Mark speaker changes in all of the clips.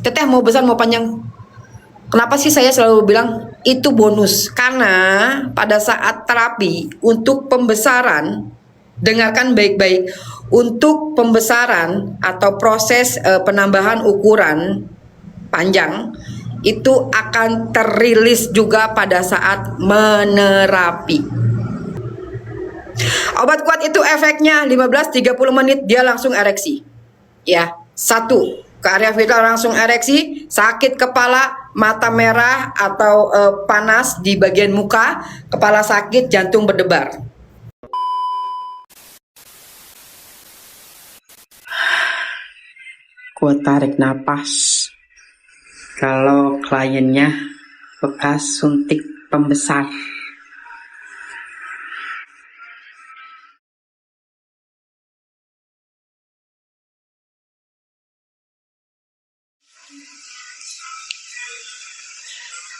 Speaker 1: Teteh mau besar mau panjang. Kenapa sih saya selalu bilang itu bonus? Karena pada saat terapi untuk pembesaran, dengarkan baik-baik, untuk pembesaran atau proses penambahan ukuran panjang itu akan terilis juga pada saat menerapi. Obat kuat itu efeknya 15-30 menit dia langsung ereksi. Ya, satu, ke area vital langsung ereksi, sakit kepala, mata merah atau panas di bagian muka, kepala sakit, jantung berdebar.
Speaker 2: Gua tarik napas. Kalau kliennya bekas suntik pembesar.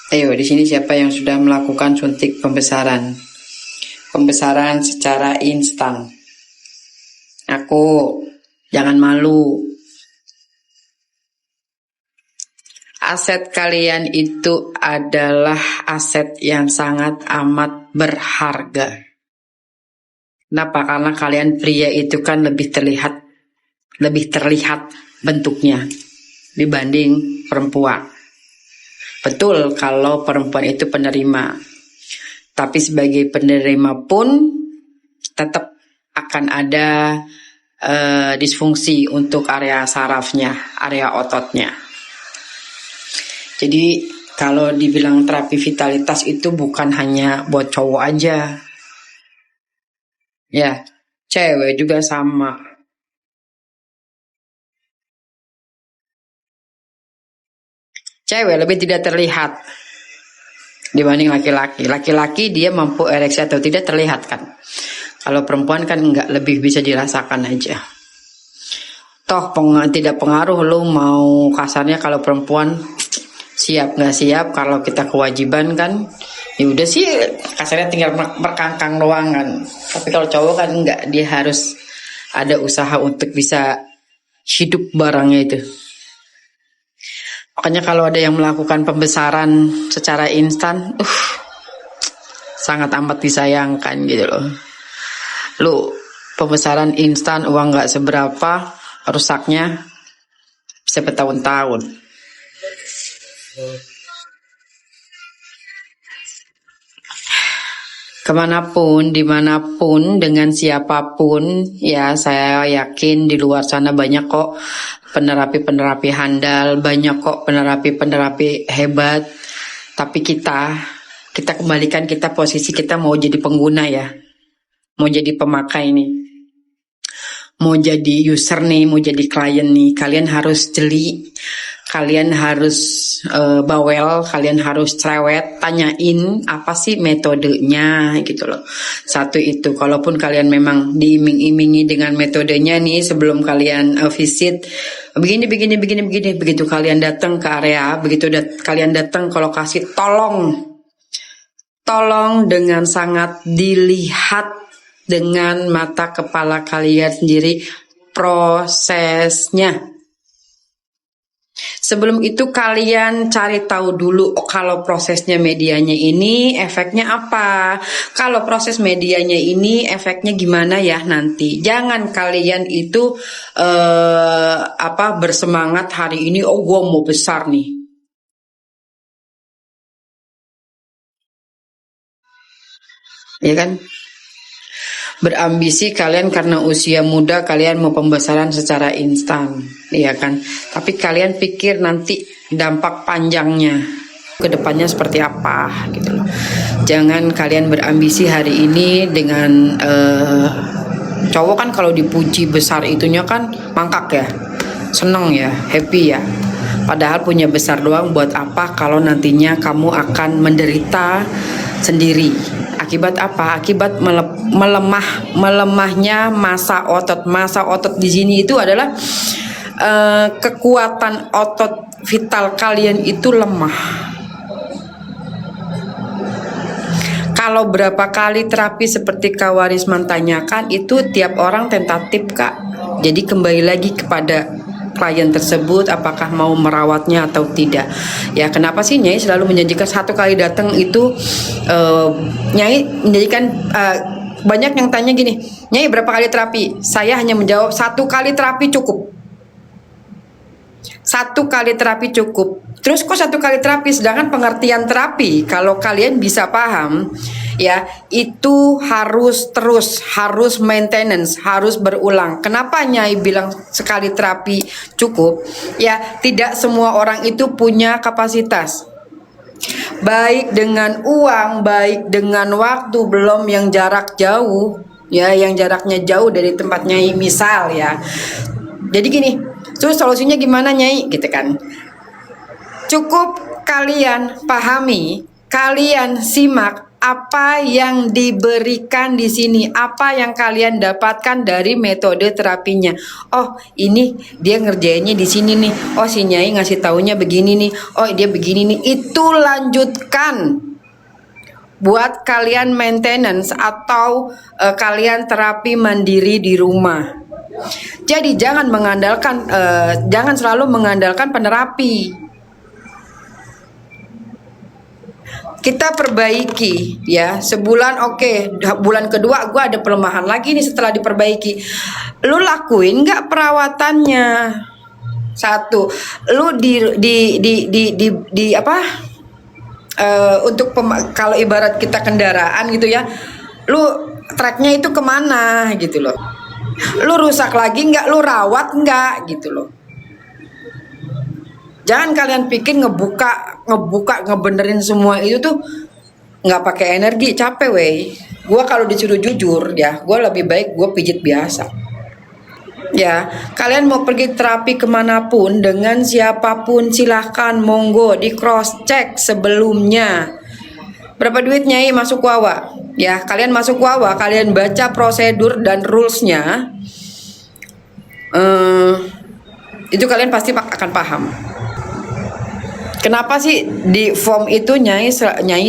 Speaker 2: Ayo, di sini siapa yang sudah melakukan suntik pembesaran? Pembesaran secara instan. Aku, jangan malu. Aset kalian itu adalah aset yang sangat amat berharga. Kenapa? Karena kalian pria itu kan lebih terlihat bentuknya dibanding perempuan. Betul kalau perempuan itu penerima, tapi sebagai penerima pun tetap akan ada disfungsi untuk area sarafnya, area ototnya. Jadi kalau dibilang terapi vitalitas itu bukan hanya buat cowok aja, ya cewek juga sama. Cewek lebih tidak terlihat dibanding laki-laki. Laki-laki dia mampu ereksi atau tidak terlihat kan. Kalau perempuan kan enggak, lebih bisa dirasakan aja. Toh tidak pengaruh lu mau kasarnya kalau perempuan siap nggak siap, kalau kita kewajiban kan ya udah sih kasarnya tinggal merkangkang doang kan. Tapi kalau cowok kan enggak, dia harus ada usaha untuk bisa hidup barangnya itu. Makanya kalau ada yang melakukan pembesaran secara instan, sangat amat disayangkan gitu loh. Lu pembesaran instan uang nggak seberapa, rusaknya bisa bertahun-tahun. Kemanapun, dimanapun, dengan siapapun, ya saya yakin di luar sana banyak kok penerapi-penerapi handal, banyak kok penerapi-penerapi hebat. Tapi kita kembalikan, kita posisi kita mau jadi pengguna ya, mau jadi pemakai nih, mau jadi user nih, mau jadi klien nih. Kalian harus jeli, kalian harus bawel, kalian harus cerewet, tanyain apa sih metodenya gitu loh. Satu itu, kalaupun kalian memang diiming-imingi dengan metodenya nih sebelum kalian visit, begini, begitu kalian datang ke area, begitu kalian datang ke lokasi, tolong dengan sangat dilihat dengan mata kepala kalian sendiri prosesnya. Sebelum itu kalian cari tahu dulu kalau prosesnya medianya ini efeknya apa. Kalau proses medianya ini efeknya gimana ya nanti. Jangan kalian itu bersemangat hari ini, oh gue mau besar nih. Ya kan? Berambisi kalian karena usia muda kalian mau pembesaran secara instan, ya kan? Tapi kalian pikir nanti dampak panjangnya ke depannya seperti apa gitu loh. Jangan kalian berambisi hari ini dengan cowok kan kalau dipuji besar itunya kan mangkak ya, seneng ya, happy ya. Padahal punya besar doang buat apa kalau nantinya kamu akan menderita sendiri. Akibat apa? Akibat melemahnya massa otot. Massa otot di sini itu adalah kekuatan otot vital kalian itu lemah. Kalau berapa kali terapi seperti Kak Warisman tanyakan itu tiap orang tentatif Kak. Jadi kembali lagi kepada
Speaker 1: klien tersebut, apakah mau merawatnya atau tidak. Ya, kenapa sih Nyai selalu menjanjikan satu kali datang itu Nyai menjanjikan banyak yang tanya gini, Nyai berapa kali terapi? Saya hanya menjawab 1 kali terapi cukup. 1 kali terapi cukup. Terus kok 1 kali terapi? Sedangkan pengertian terapi, kalau kalian bisa paham, ya itu harus terus, harus maintenance, harus berulang. Kenapa Nyai bilang sekali terapi cukup? Ya, tidak semua orang itu punya kapasitas. Baik dengan uang, baik dengan waktu, belum yang jarak jauh, ya yang jaraknya jauh dari tempat Nyai misal ya. Jadi gini, terus solusinya gimana Nyai? Gitu kan. Cukup kalian pahami, kalian simak apa yang diberikan di sini, apa yang kalian dapatkan dari metode terapinya. Oh, ini dia ngerjainnya di sini nih. Oh, si Nyai ngasih taunya begini nih. Oh, dia begini nih. Itu lanjutkan buat kalian maintenance atau kalian terapi mandiri di rumah. Jadi jangan selalu mengandalkan penerapi. Kita perbaiki ya, sebulan oke. Bulan kedua gue ada pelemahan lagi nih setelah diperbaiki. Lu lakuin nggak perawatannya? 1, lu di apa? Untuk kalau ibarat kita kendaraan gitu ya, lu tracknya itu kemana gitu loh. Lu rusak lagi nggak, lu rawat nggak gitu loh. Jangan kalian pikir ngebuka ngebenerin semua itu tuh nggak pakai energi, capek weh. Gua kalau disuruh jujur ya, gua lebih baik gua pijit biasa. Ya, kalian mau pergi terapi kemanapun dengan siapapun silahkan, monggo di cross check sebelumnya. Berapa duit Nyai masuk Wawa? Ya, kalian masuk Wawa, kalian baca prosedur dan rulesnya, itu kalian pasti akan paham. Kenapa sih di form itu Nyai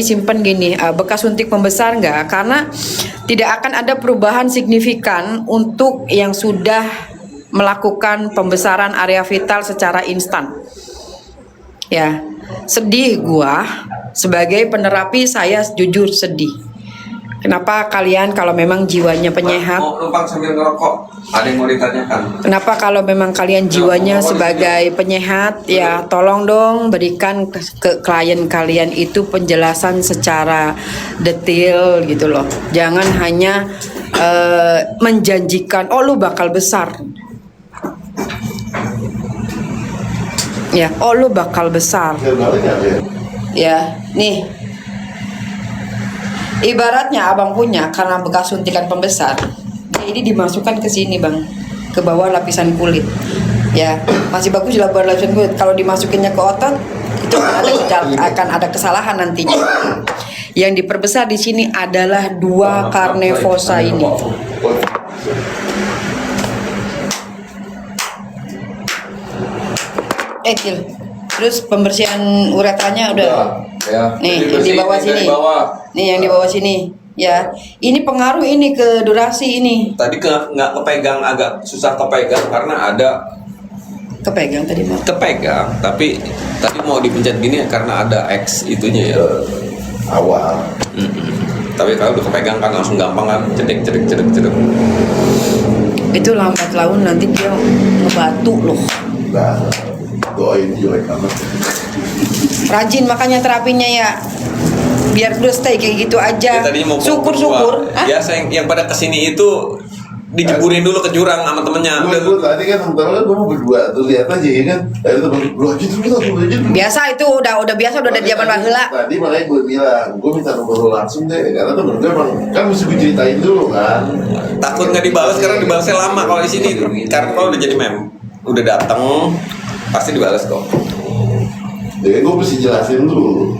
Speaker 1: simpen gini, bekas suntik pembesar enggak? Karena tidak akan ada perubahan signifikan untuk yang sudah melakukan pembesaran area vital secara instan. Ya, sedih gua sebagai penerapi, saya jujur sedih. Kenapa kalian kalau memang jiwanya penyehat?
Speaker 3: Mau numpang sambil ngerokok. Ada yang mau ditanyakan.
Speaker 1: Kenapa kalau memang kalian jiwanya sebagai penyehat, ya tolong dong berikan ke klien kalian itu penjelasan secara detail gitu loh. Jangan hanya menjanjikan, oh lu bakal besar. Ya, oh lu bakal besar. Ya, nih. Ibaratnya abang punya karena bekas suntikan pembesar, ini dimasukkan ke sini bang, ke bawah lapisan kulit. Ya, masih bagus di bawah lapisan kulit. Kalau dimasukinnya ke otot, itu akan ada kesalahan nantinya. Yang diperbesar di sini adalah 2 carne fossa ini. Terus pembersihan uretranya udah.
Speaker 3: Ya,
Speaker 1: Nih yang di bawah sini. Nih yang di bawah sini. Ya, ini pengaruh ini ke durasi ini.
Speaker 3: Tadi nggak kepegang, agak susah kepegang karena ada
Speaker 1: Kepegang tadi mah.
Speaker 3: kepegang, tapi tadi mau dipencet gini karena ada X itunya ya.
Speaker 4: Awal.
Speaker 3: Tapi kalau udah kepegang kan langsung gampang kan, cedek.
Speaker 1: Itu lambat laun nanti dia ngebatu loh.
Speaker 4: Nah, doain jelek amat.
Speaker 1: Rajin makanya terapinya ya. Biar udah stay kayak gitu aja.
Speaker 3: Ya, tadinya mau
Speaker 1: Syukur-syukur.
Speaker 3: Biasa yang pada kesini itu dijeburin dulu ke jurang sama temennya.
Speaker 4: Gue tadi kan temen-temen gue mau berdua tuh lihat aja ya kan. Tadi temen lu aja terus aja.
Speaker 1: Biasa itu udah biasa udah ada zaman baheula.
Speaker 4: Tadi makanya gue bilang, gue minta nomor lu langsung deh karena temen gue emang kan mesti gue ceritain dulu kan.
Speaker 3: Takut nggak dibalas karena dibalasnya lama kalau di sini. Karena kalau udah jadi udah datang pasti dibalas kok.
Speaker 4: Jadi gue mesti jelasin dulu.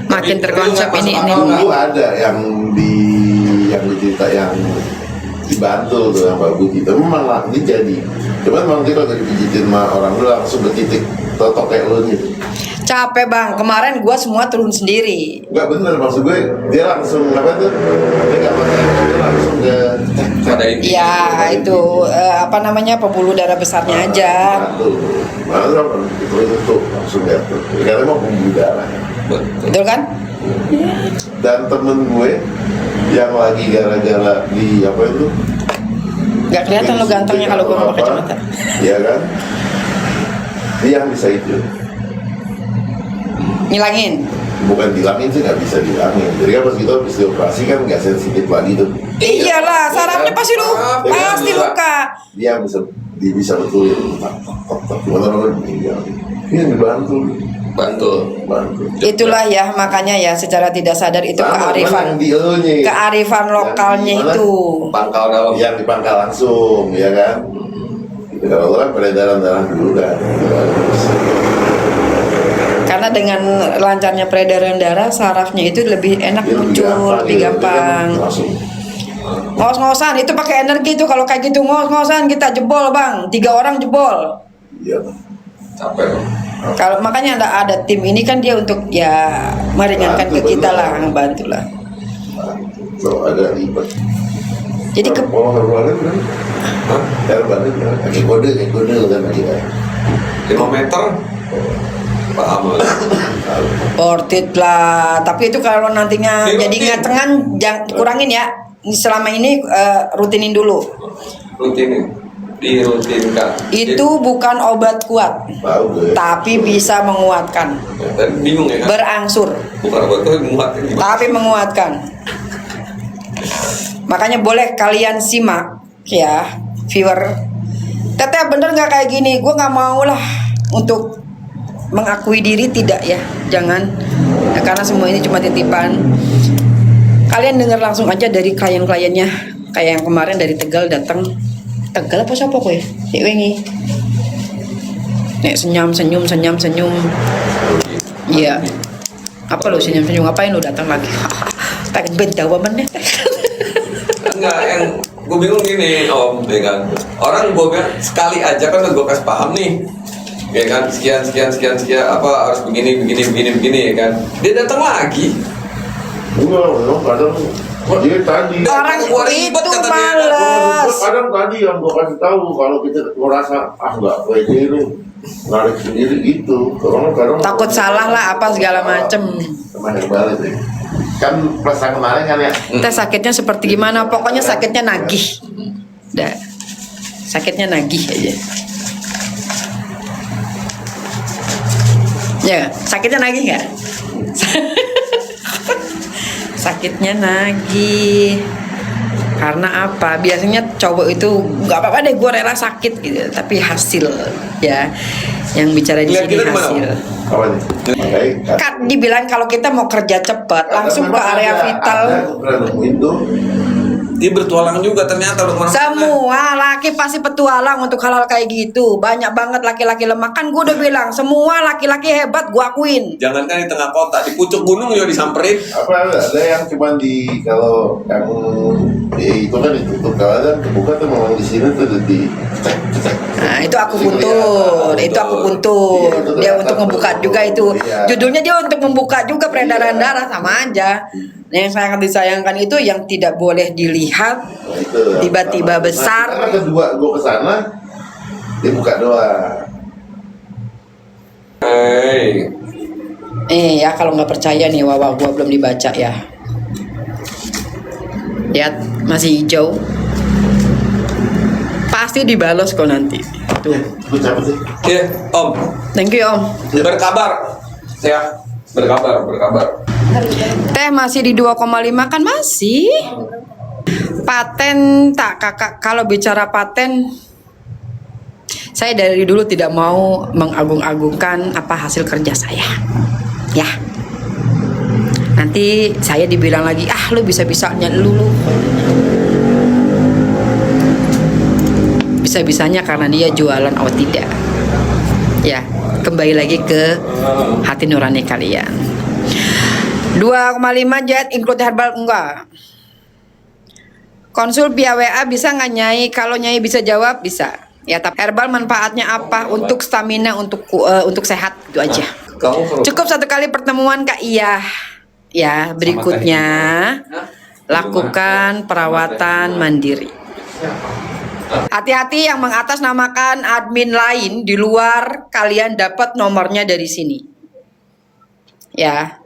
Speaker 1: Makin terkonsep ini.
Speaker 4: Dulu ada yang cerita yang di Bantul tuh yang bagus gitu memang lah ini jadi Cuman bang dia kalau dipijitin sama orang lu langsung bertitik totok kayak lu gitu.
Speaker 1: Capek bang, kemarin gua semua turun sendiri.
Speaker 4: Enggak bener, maksud gue dia langsung apa tuh? Dia nggak pakai, dia langsung ke
Speaker 3: Pada ini.
Speaker 1: Ya itu apa namanya pembuluh darah besarnya aja.
Speaker 4: Mana itu langsung jatuh. Karena mau pembuluh darah.
Speaker 1: Betul kan?
Speaker 4: Dan temen gue yang lagi gara-gara di apa itu?
Speaker 1: Gak kelihatan lo gantengnya kalau gua nggak pakai kacamata.
Speaker 4: Iya kan? Dia yang bisa itu.
Speaker 1: Ngilangin.
Speaker 4: Bukan dilangin sih, nggak bisa dilangin. Jadi kan pas kita habis dioperasi kan nggak sensitif lagi tuh.
Speaker 1: Iyalah, sarafnya pasti lu pasti luka.
Speaker 4: Dia bisa betulin. Gimana orang meninggal? Ini yang dibantu.
Speaker 3: Bantu.
Speaker 1: Itulah ya makanya ya secara tidak sadar itu
Speaker 4: Sama,
Speaker 1: kearifan
Speaker 4: cuman yang di elunya.
Speaker 1: kearifan lokalnya
Speaker 4: Yang di mana?
Speaker 1: itu.
Speaker 3: Pangkal dalam.
Speaker 4: Yang di pangkal langsung, ya kan? Kalau orang peredaran darah dulu kan.
Speaker 1: Karena dengan lancarnya peredaran darah sarafnya itu lebih enak muncul, lebih gampang. Ngos-ngosan itu pakai energi tuh kalau kayak gitu ngos-ngosan kita jebol bang, 3 orang jebol.
Speaker 4: Iya.
Speaker 3: Capek.
Speaker 1: Kalau makanya ada tim ini kan dia untuk ya meringankan ke kita lah, ngebantu lah.
Speaker 4: So agak ribet.
Speaker 1: Jadi ke
Speaker 4: Mau keluarin kan? Air balik kan? Kayak kode kan lagi kan?
Speaker 3: 5 meter. Paham lah.
Speaker 1: worth it lah. Tapi itu kalau nantinya
Speaker 3: Di
Speaker 1: jadi
Speaker 3: rutin.
Speaker 1: ngacengan jangan kurangin ya. Selama ini rutinin dulu.
Speaker 3: Dirutinkan.
Speaker 1: Itu bukan obat kuat,
Speaker 4: Tahu gue.
Speaker 1: tapi bisa menguatkan,
Speaker 3: Dan bingung ya kan?
Speaker 1: berangsur,
Speaker 3: Bukan buat tuh muat gimana?
Speaker 1: tapi menguatkan. Makanya boleh kalian simak ya, viewer. Teteh bener nggak kayak gini? Gue nggak mau lah untuk mengakui diri tidak ya, jangan. Ya, karena semua ini cuma titipan. Kalian dengar langsung aja dari klien-kliennya. Kayak yang kemarin dari Tegal datang. Tegal apa siapa kowe? Nek wingi. Nek senyum. Iya. Apa lu senyum? Ngapain lu datang lagi? Pengen bendawa meneh.
Speaker 3: Enggak, yang gue bingung gini om, ya kan? Orang gue bilang sekali aja kan gue kasih paham nih, ya kan? Sekian apa harus begini ya kan? Dia datang lagi.
Speaker 4: Enggak, memang kadang dia tadi.
Speaker 1: Orang
Speaker 3: Gua ribet,
Speaker 1: itu
Speaker 3: kata dia.
Speaker 1: males.
Speaker 4: Kadang tadi yang gua kasih tahu kalau kita merasa nggak pede nih, narik sendiri gitu. Kadang
Speaker 1: Takut salah lah apa segala macem.
Speaker 4: Teman yang balik deh. Kan pas yang kemarin kan ya.
Speaker 1: Teh sakitnya seperti gimana? Pokoknya sakitnya nagih. Dah. Sakitnya nagih aja. Ya, sakitnya nagih nggak? Sakitnya nagih. Karena apa? Biasanya cowok itu nggak apa-apa deh, gue rela sakit gitu. Tapi hasil ya, yang bicara di
Speaker 3: Lihat
Speaker 1: sini
Speaker 3: kita kemana,
Speaker 1: hasil.
Speaker 4: Apa nih? Makanya
Speaker 1: Kan dibilang kalau kita mau kerja cepat langsung ke area vital.
Speaker 4: Pernah nemuin tuh.
Speaker 3: Dia bertualang juga ternyata lu kemana-mana.
Speaker 1: Semua laki pasti petualang untuk hal-hal kayak gitu. Banyak banget laki-laki lemah. Kan gue udah bilang semua laki-laki hebat, gue akuin.
Speaker 3: Jangankan di tengah kota, di pucuk gunung juga disamperin.
Speaker 4: Apa ada yang cuman di kalau yang itu kan ditutup, kalau ada yang kebuka tuh memang di sini tuh di cek.
Speaker 1: Nah itu aku puntur, itu aku puntur.
Speaker 4: Iya, itu
Speaker 1: Dia
Speaker 4: kelihatan
Speaker 1: untuk membuka
Speaker 4: tuh.
Speaker 1: juga itu.
Speaker 4: Iya.
Speaker 1: Judulnya dia untuk membuka juga peredaran
Speaker 4: Iya.
Speaker 1: darah sama aja. Nah, yang sangat disayangkan itu yang tidak boleh dilihat.
Speaker 4: Nah, itu
Speaker 1: Tiba-tiba
Speaker 4: Nah,
Speaker 1: besar.
Speaker 4: karena kedua gue kesana dia buka doang.
Speaker 3: Hei,
Speaker 1: Ya kalau nggak percaya nih Wawa, gua belum dibaca ya. Lihat masih hijau. Pasti dibalas kok nanti. Tuh.
Speaker 4: Gue cabut sih.
Speaker 3: ya om,
Speaker 1: Thank you Om.
Speaker 3: berkabar. Saya berkabar.
Speaker 1: Teh masih di 2,5 kan masih. Paten tak kakak, kalau bicara paten saya dari dulu tidak mau mengagung-agungkan apa hasil kerja saya. Ya. Nanti saya dibilang lagi, lu bisa-bisanya lu. Bisa-bisanya karena dia jualan atau tidak. Ya, kembali lagi ke hati nurani kalian. 2,5 jet include herbal enggak. Konsul via WA bisa nggak Nyai? Kalau Nyai bisa jawab bisa Ya, tapi herbal manfaatnya apa? Untuk stamina, untuk sehat, itu aja.
Speaker 3: Kamu
Speaker 1: Cukup satu kali pertemuan Kak Iya. Ya, berikutnya lakukan perawatan mandiri. Hati-hati yang mengatasnamakan admin lain di luar, kalian dapat nomornya dari sini. Ya.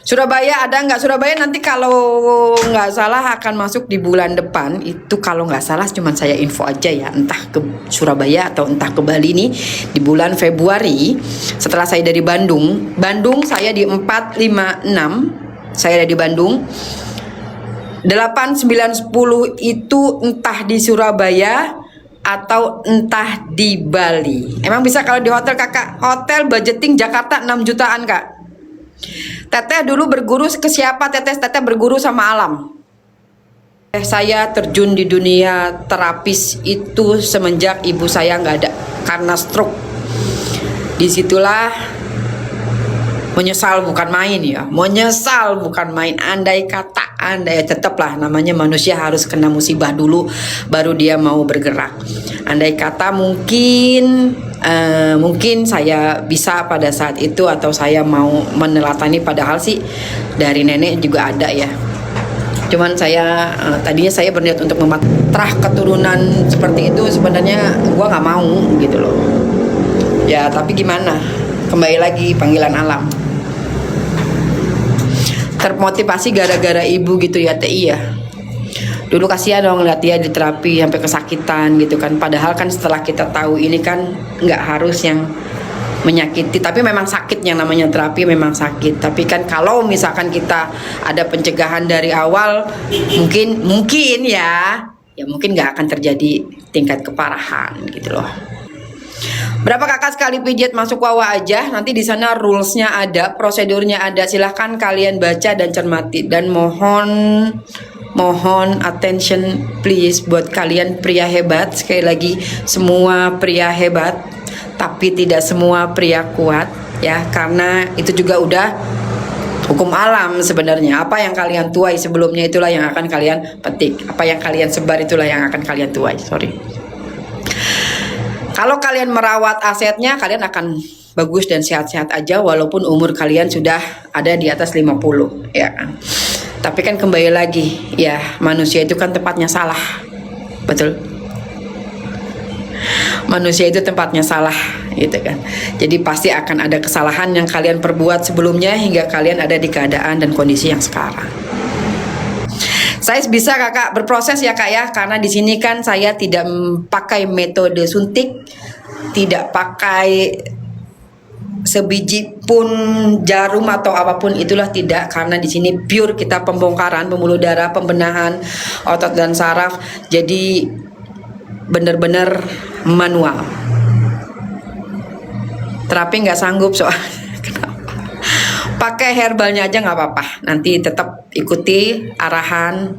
Speaker 1: Surabaya ada nggak? Surabaya nanti kalau nggak salah akan masuk di bulan depan. Itu kalau nggak salah cuman saya info aja ya. Entah ke Surabaya atau entah ke Bali nih. Di bulan Februari setelah saya dari Bandung. Bandung saya di 456. Saya ada di Bandung. 8, 9, 10 itu entah di Surabaya atau entah di Bali. Emang bisa kalau di hotel kakak? Hotel budgeting Jakarta 6 jutaan kak. Teteh dulu berguru ke siapa? Teteh berguru sama alam. Saya terjun di dunia terapis itu semenjak ibu saya nggak ada karena stroke. Disitulah menyesal bukan main ya, menyesal bukan main. Andai tetaplah namanya manusia harus kena musibah dulu baru dia mau bergerak. Andai kata mungkin saya bisa pada saat itu atau saya mau menelatani, padahal sih dari nenek juga ada ya. Cuman saya tadinya saya berniat untuk mematrah keturunan seperti itu, sebenarnya gua nggak mau gitu loh. Ya tapi gimana? Kembali lagi panggilan alam. Termotivasi gara-gara ibu gitu ya TI ya. Dulu kasihan dong lihat dia di terapi sampai kesakitan gitu kan. Padahal kan setelah kita tahu ini kan nggak harus yang menyakiti, tapi memang sakit, yang namanya terapi memang sakit. Tapi kan kalau misalkan kita ada pencegahan dari awal, mungkin ya mungkin nggak akan terjadi tingkat keparahan gitu loh. Berapa kakak sekali pijat? Masuk wawa aja. Nanti di sana rulesnya ada, prosedurnya ada. Silahkan kalian baca dan cermati. Dan mohon attention please buat kalian pria hebat. Sekali lagi, semua pria hebat, tapi tidak semua pria kuat ya. Karena itu juga udah hukum alam sebenarnya. Apa yang kalian tuai sebelumnya itulah yang akan kalian petik. Apa yang kalian sebar itulah yang akan kalian tuai. Kalau kalian merawat asetnya, kalian akan bagus dan sehat-sehat aja walaupun umur kalian sudah ada di atas 50 ya kan. Tapi kan kembali lagi ya, manusia itu kan tempatnya salah. Betul? Manusia itu tempatnya salah gitu kan. Jadi pasti akan ada kesalahan yang kalian perbuat sebelumnya hingga kalian ada di keadaan dan kondisi yang sekarang. Saya bisa kakak berproses ya kak ya, karena di sini kan saya tidak pakai metode suntik, tidak pakai sebiji pun jarum atau apapun itulah, tidak, karena di sini pure kita pembongkaran pembuluh darah, pembenahan otot dan saraf, jadi benar-benar manual. Terapi nggak sanggup soalnya. Pakai herbalnya aja nggak apa-apa. Nanti tetap ikuti arahan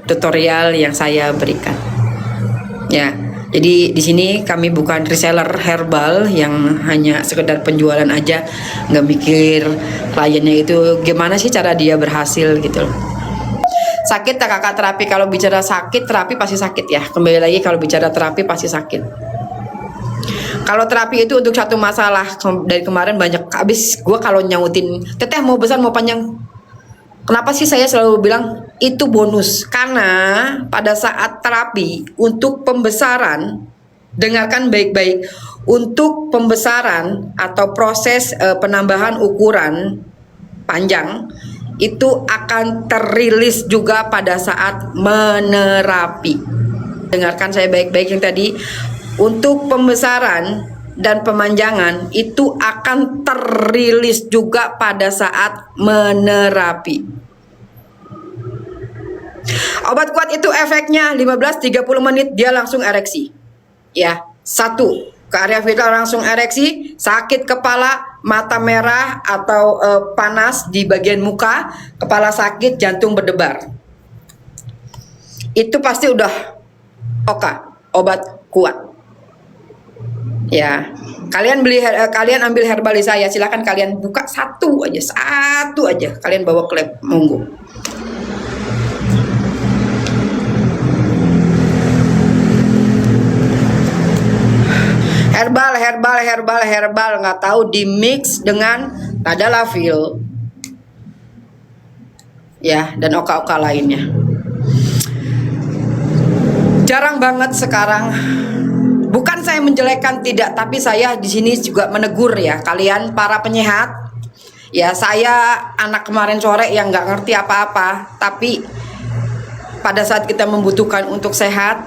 Speaker 1: tutorial yang saya berikan. Ya, jadi di sini kami bukan reseller herbal yang hanya sekedar penjualan aja, nggak mikir kliennya itu gimana sih cara dia berhasil gitu loh. Sakit tak kakak terapi? Kalau bicara sakit, terapi pasti sakit ya. Kembali lagi kalau bicara terapi pasti sakit. Kalau terapi itu untuk satu masalah, dari kemarin banyak habis gue kalau nyautin, teteh mau besar mau panjang. Kenapa sih saya selalu bilang itu bonus? Karena pada saat terapi untuk pembesaran, dengarkan baik-baik, untuk pembesaran atau proses penambahan ukuran panjang itu akan terilis juga pada saat menerapi. Dengarkan saya baik-baik yang tadi. Untuk pembesaran dan pemanjangan itu akan terilis juga pada saat menerapi. Obat kuat itu efeknya 15-30 menit dia langsung ereksi. Ya, 1 ke area vital langsung ereksi, sakit kepala, mata merah atau panas di bagian muka, kepala sakit, jantung berdebar. Itu pasti udah obat kuat. Ya, kalian ambil herbalis saya, silahkan kalian buka satu aja, kalian bawa ke lab, monggo. herbal nggak tahu di mix dengan tadalafil ya dan oka-oka lainnya. Jarang banget sekarang. Bukan saya menjelekkan, tidak, tapi saya di sini juga menegur ya kalian para penyehat. Ya, saya anak kemarin sore yang nggak ngerti apa-apa, tapi pada saat kita membutuhkan untuk sehat,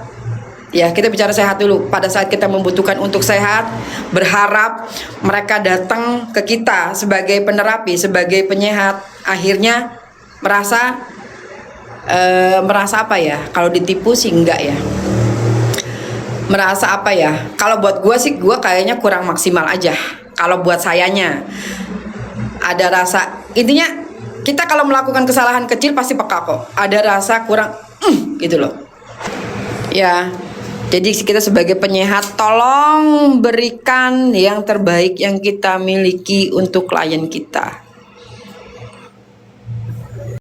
Speaker 1: ya kita bicara sehat dulu. Pada saat kita membutuhkan untuk sehat, berharap mereka datang ke kita sebagai penerapi, sebagai penyehat, akhirnya merasa apa ya? Kalau ditipu sih enggak ya. Merasa apa ya? Kalau buat gue sih, gue kayaknya kurang maksimal aja. Kalau buat sayanya ada rasa, intinya kita kalau melakukan kesalahan kecil pasti peka kok. Ada rasa kurang gitu loh. Ya. Jadi kita sebagai penyehat tolong berikan yang terbaik yang kita miliki untuk klien kita.